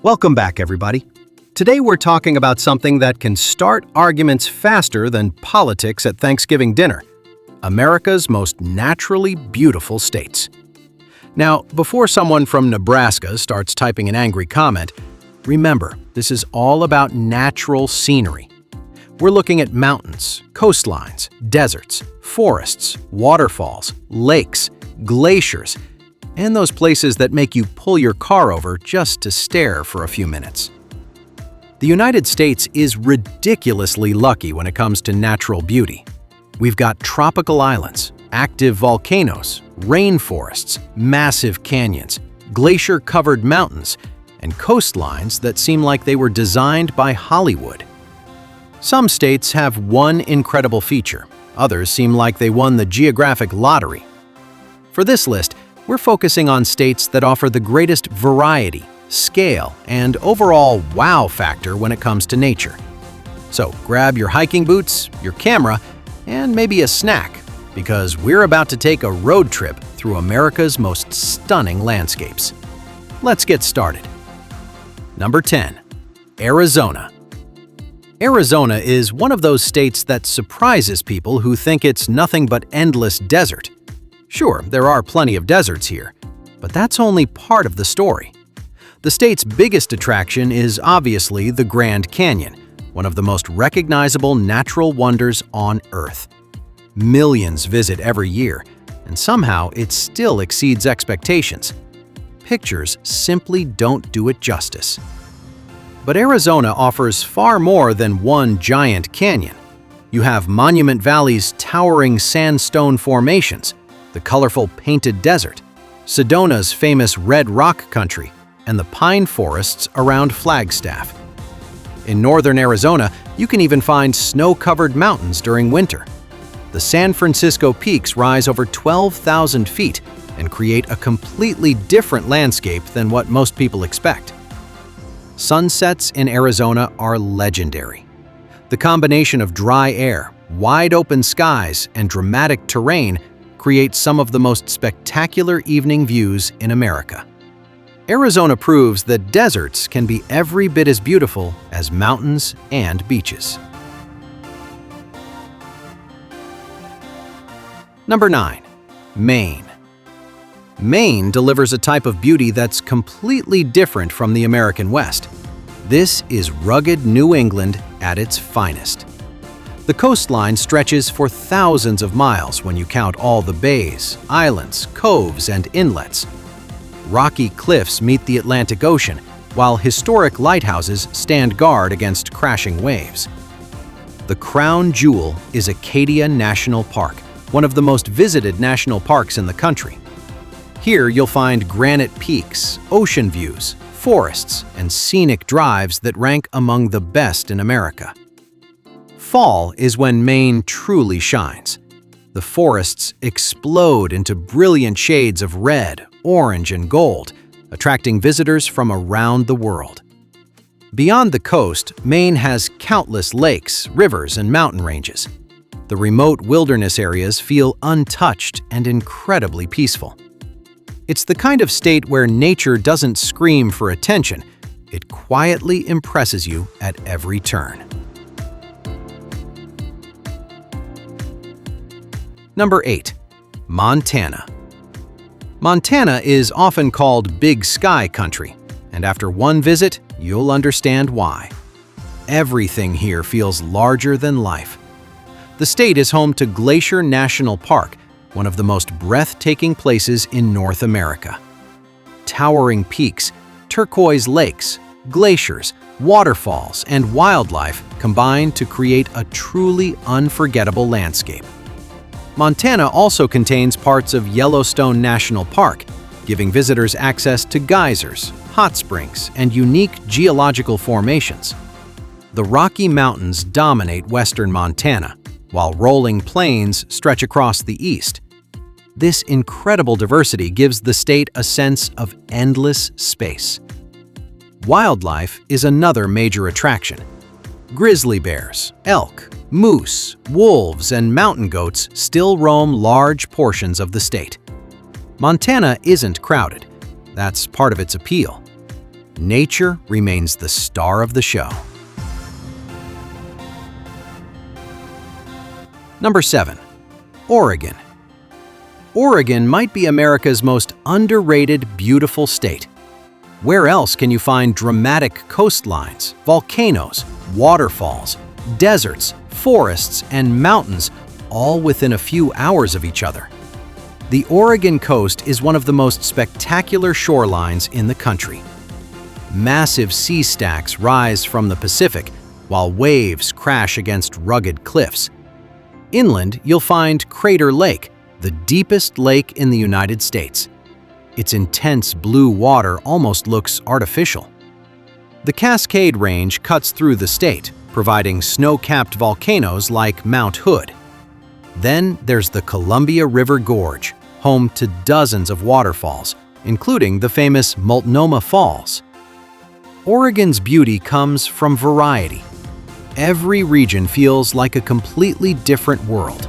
Welcome back, everybody. Today we're talking about something that can start arguments faster than politics at Thanksgiving dinner: America's most naturally beautiful states. Now, before someone from Nebraska starts typing an angry comment, remember, this is all about natural scenery. We're looking at mountains, coastlines, deserts, forests, waterfalls, lakes, glaciers, and those places that make you pull your car over just to stare for a few minutes. The United States is ridiculously lucky when it comes to natural beauty. We've got tropical islands, active volcanoes, rainforests, massive canyons, glacier-covered mountains, and coastlines that seem like they were designed by Hollywood. Some states have one incredible feature. Others seem like they won the geographic lottery. For this list, we're focusing on states that offer the greatest variety, scale, and overall wow factor when it comes to nature. So grab your hiking boots, your camera, and maybe a snack, because we're about to take a road trip through America's most stunning landscapes. Let's get started. Number 10. Arizona. Arizona is one of those states that surprises people who think it's nothing but endless desert. Sure, there are plenty of deserts here, but that's only part of the story. The state's biggest attraction is obviously the Grand Canyon, one of the most recognizable natural wonders on Earth. Millions visit every year, and somehow it still exceeds expectations. Pictures simply don't do it justice. But Arizona offers far more than one giant canyon. You have Monument Valley's towering sandstone formations, the colorful painted desert, Sedona's famous red rock country, and the pine forests around Flagstaff. In northern Arizona, you can even find snow-covered mountains during winter. The San Francisco peaks rise over 12,000 feet and create a completely different landscape than what most people expect. Sunsets in Arizona are legendary. The combination of dry air, wide-open skies, and dramatic terrain creates some of the most spectacular evening views in America. Arizona proves that deserts can be every bit as beautiful as mountains and beaches. Number 9. Maine. Maine delivers a type of beauty that's completely different from the American West. This is rugged New England at its finest. The coastline stretches for thousands of miles when you count all the bays, islands, coves, and inlets. Rocky cliffs meet the Atlantic Ocean, while historic lighthouses stand guard against crashing waves. The crown jewel is Acadia National Park, one of the most visited national parks in the country. Here you'll find granite peaks, ocean views, forests, and scenic drives that rank among the best in America. Fall is when Maine truly shines. The forests explode into brilliant shades of red, orange, and gold, attracting visitors from around the world. Beyond the coast, Maine has countless lakes, rivers, and mountain ranges. The remote wilderness areas feel untouched and incredibly peaceful. It's the kind of state where nature doesn't scream for attention, it quietly impresses you at every turn. Number 8. Montana. Montana is often called Big Sky Country, and after one visit, you'll understand why. Everything here feels larger than life. The state is home to Glacier National Park, one of the most breathtaking places in North America. Towering peaks, turquoise lakes, glaciers, waterfalls, and wildlife combine to create a truly unforgettable landscape. Montana also contains parts of Yellowstone National Park, giving visitors access to geysers, hot springs, and unique geological formations. The Rocky Mountains dominate western Montana, while rolling plains stretch across the east. This incredible diversity gives the state a sense of endless space. Wildlife is another major attraction. Grizzly bears, elk, moose, wolves, and mountain goats still roam large portions of the state. Montana isn't crowded. That's part of its appeal. Nature remains the star of the show. Number 7. Oregon. Oregon might be America's most underrated, beautiful state. Where else can you find dramatic coastlines, volcanoes, waterfalls, deserts, forests, and mountains all within a few hours of each other? The Oregon coast is one of the most spectacular shorelines in the country. Massive sea stacks rise from the Pacific, while waves crash against rugged cliffs. Inland, you'll find Crater Lake, the deepest lake in the United States. Its intense blue water almost looks artificial. The Cascade Range cuts through the state, providing snow-capped volcanoes like Mount Hood. Then there's the Columbia River Gorge, home to dozens of waterfalls, including the famous Multnomah Falls. Oregon's beauty comes from variety. Every region feels like a completely different world.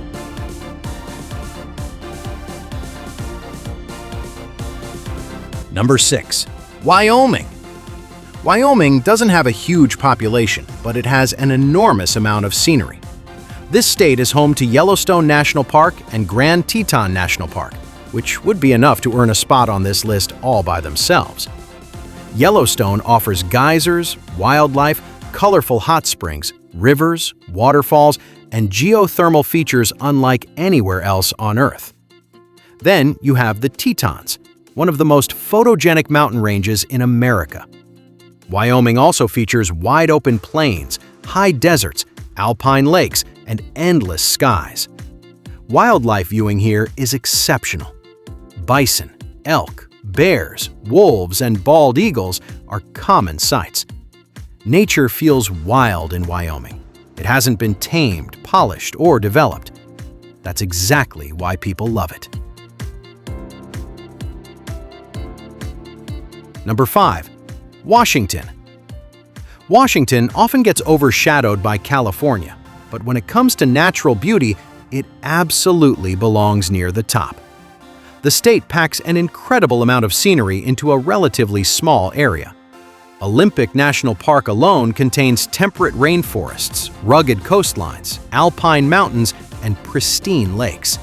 Number 6. Wyoming. Wyoming doesn't have a huge population, but it has an enormous amount of scenery. This state is home to Yellowstone National Park and Grand Teton National Park, which would be enough to earn a spot on this list all by themselves. Yellowstone offers geysers, wildlife, colorful hot springs, rivers, waterfalls, and geothermal features unlike anywhere else on Earth. Then you have the Tetons, one of the most photogenic mountain ranges in America. Wyoming also features wide-open plains, high deserts, alpine lakes, and endless skies. Wildlife viewing here is exceptional. Bison, elk, bears, wolves, and bald eagles are common sights. Nature feels wild in Wyoming. It hasn't been tamed, polished, or developed. That's exactly why people love it. Number 5. Washington. Washington often gets overshadowed by California, but when it comes to natural beauty, it absolutely belongs near the top. The state packs an incredible amount of scenery into a relatively small area. Olympic National Park alone contains temperate rainforests, rugged coastlines, alpine mountains, and pristine lakes.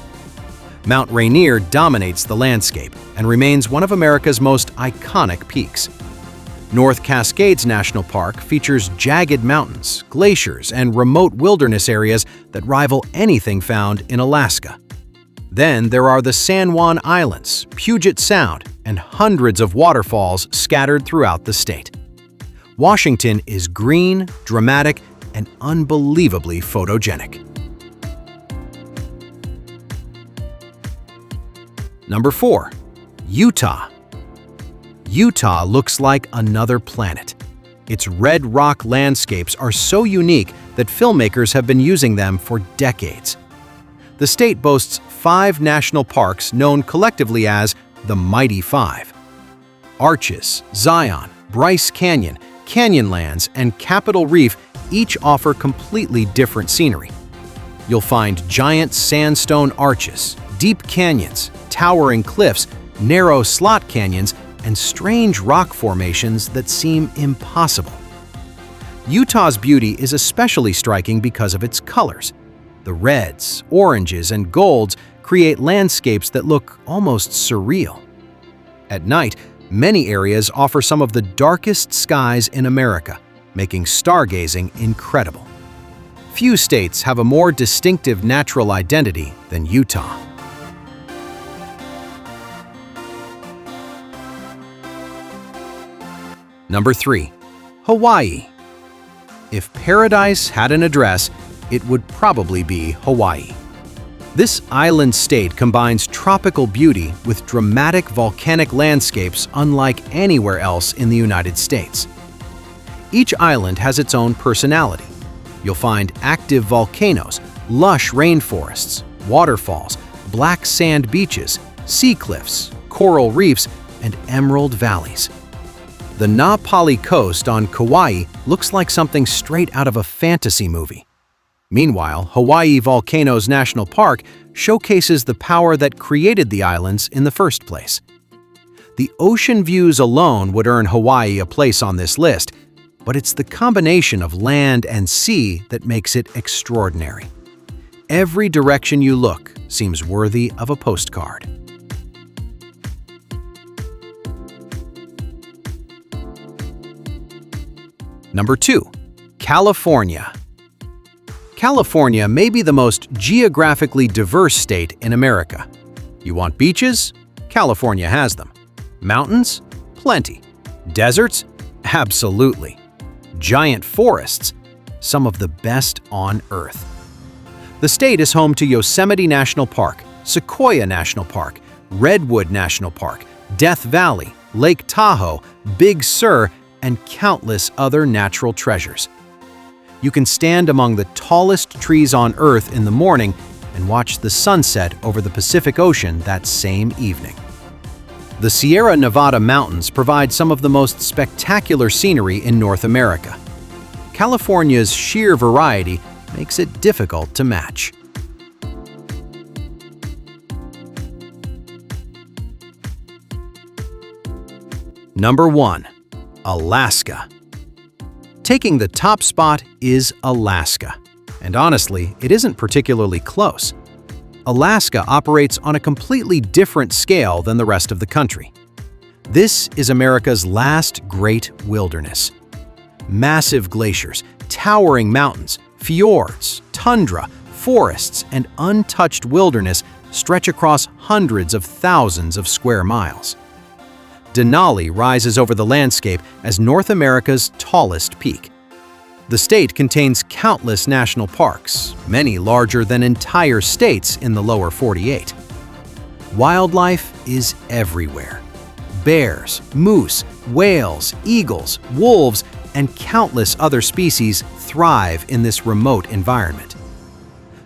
Mount Rainier dominates the landscape and remains one of America's most iconic peaks. North Cascades National Park features jagged mountains, glaciers, and remote wilderness areas that rival anything found in Alaska. Then there are the San Juan Islands, Puget Sound, and hundreds of waterfalls scattered throughout the state. Washington is green, dramatic, and unbelievably photogenic. Number 4. Utah. Utah looks like another planet. Its red rock landscapes are so unique that filmmakers have been using them for decades. The state boasts 5 national parks known collectively as the Mighty Five. Arches, Zion, Bryce Canyon, Canyonlands, and Capitol Reef each offer completely different scenery. You'll find giant sandstone arches, deep canyons, towering cliffs, narrow slot canyons, and strange rock formations that seem impossible. Utah's beauty is especially striking because of its colors. The reds, oranges, and golds create landscapes that look almost surreal. At night, many areas offer some of the darkest skies in America, making stargazing incredible. Few states have a more distinctive natural identity than Utah. Number 3. Hawaii. If paradise had an address, it would probably be Hawaii. This island state combines tropical beauty with dramatic volcanic landscapes unlike anywhere else in the United States. Each island has its own personality. You'll find active volcanoes, lush rainforests, waterfalls, black sand beaches, sea cliffs, coral reefs, and emerald valleys. The Na Pali coast on Kauai looks like something straight out of a fantasy movie. Meanwhile, Hawaii Volcanoes National Park showcases the power that created the islands in the first place. The ocean views alone would earn Hawaii a place on this list, but it's the combination of land and sea that makes it extraordinary. Every direction you look seems worthy of a postcard. Number 2. California. California may be the most geographically diverse state in America. You want beaches? California has them. Mountains? Plenty. Deserts? Absolutely. Giant forests? Some of the best on Earth. The state is home to Yosemite National Park, Sequoia National Park, Redwood National Park, Death Valley, Lake Tahoe, Big Sur, and countless other natural treasures. You can stand among the tallest trees on Earth in the morning and watch the sunset over the Pacific Ocean that same evening. The Sierra Nevada mountains provide some of the most spectacular scenery in North America. California's sheer variety makes it difficult to match. Number 1. Alaska. Taking the top spot is Alaska. And honestly, it isn't particularly close. Alaska operates on a completely different scale than the rest of the country. This is America's last great wilderness. Massive glaciers, towering mountains, fjords, tundra, forests, and untouched wilderness stretch across hundreds of thousands of square miles. Denali rises over the landscape as North America's tallest peak. The state contains countless national parks, many larger than entire states in the lower 48. Wildlife is everywhere. Bears, moose, whales, eagles, wolves, and countless other species thrive in this remote environment.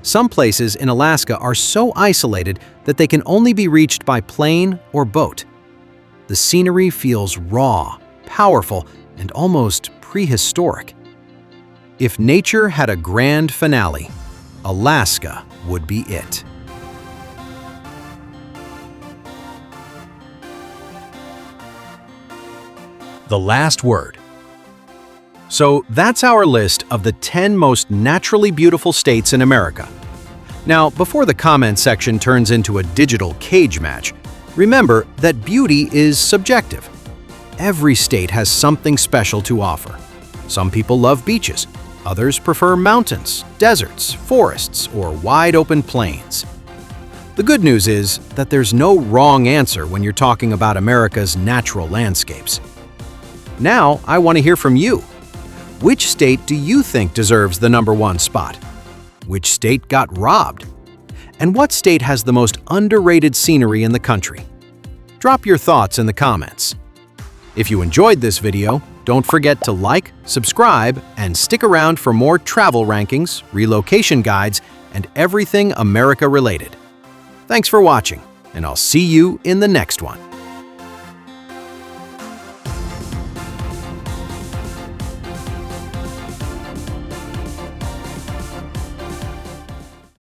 Some places in Alaska are so isolated that they can only be reached by plane or boat. The scenery feels raw, powerful, and almost prehistoric. If nature had a grand finale, Alaska would be it. The last word. So that's our list of the 10 most naturally beautiful states in America. Now, before the comment section turns into a digital cage match, remember that beauty is subjective. Every state has something special to offer. Some people love beaches, others prefer mountains, deserts, forests, or wide-open plains. The good news is that there's no wrong answer when you're talking about America's natural landscapes. Now, I want to hear from you. Which state do you think deserves the number 1 spot? Which state got robbed? And what state has the most underrated scenery in the country? Drop your thoughts in the comments. If you enjoyed this video, don't forget to like, subscribe, and stick around for more travel rankings, relocation guides, and everything America related. Thanks for watching, and I'll see you in the next one.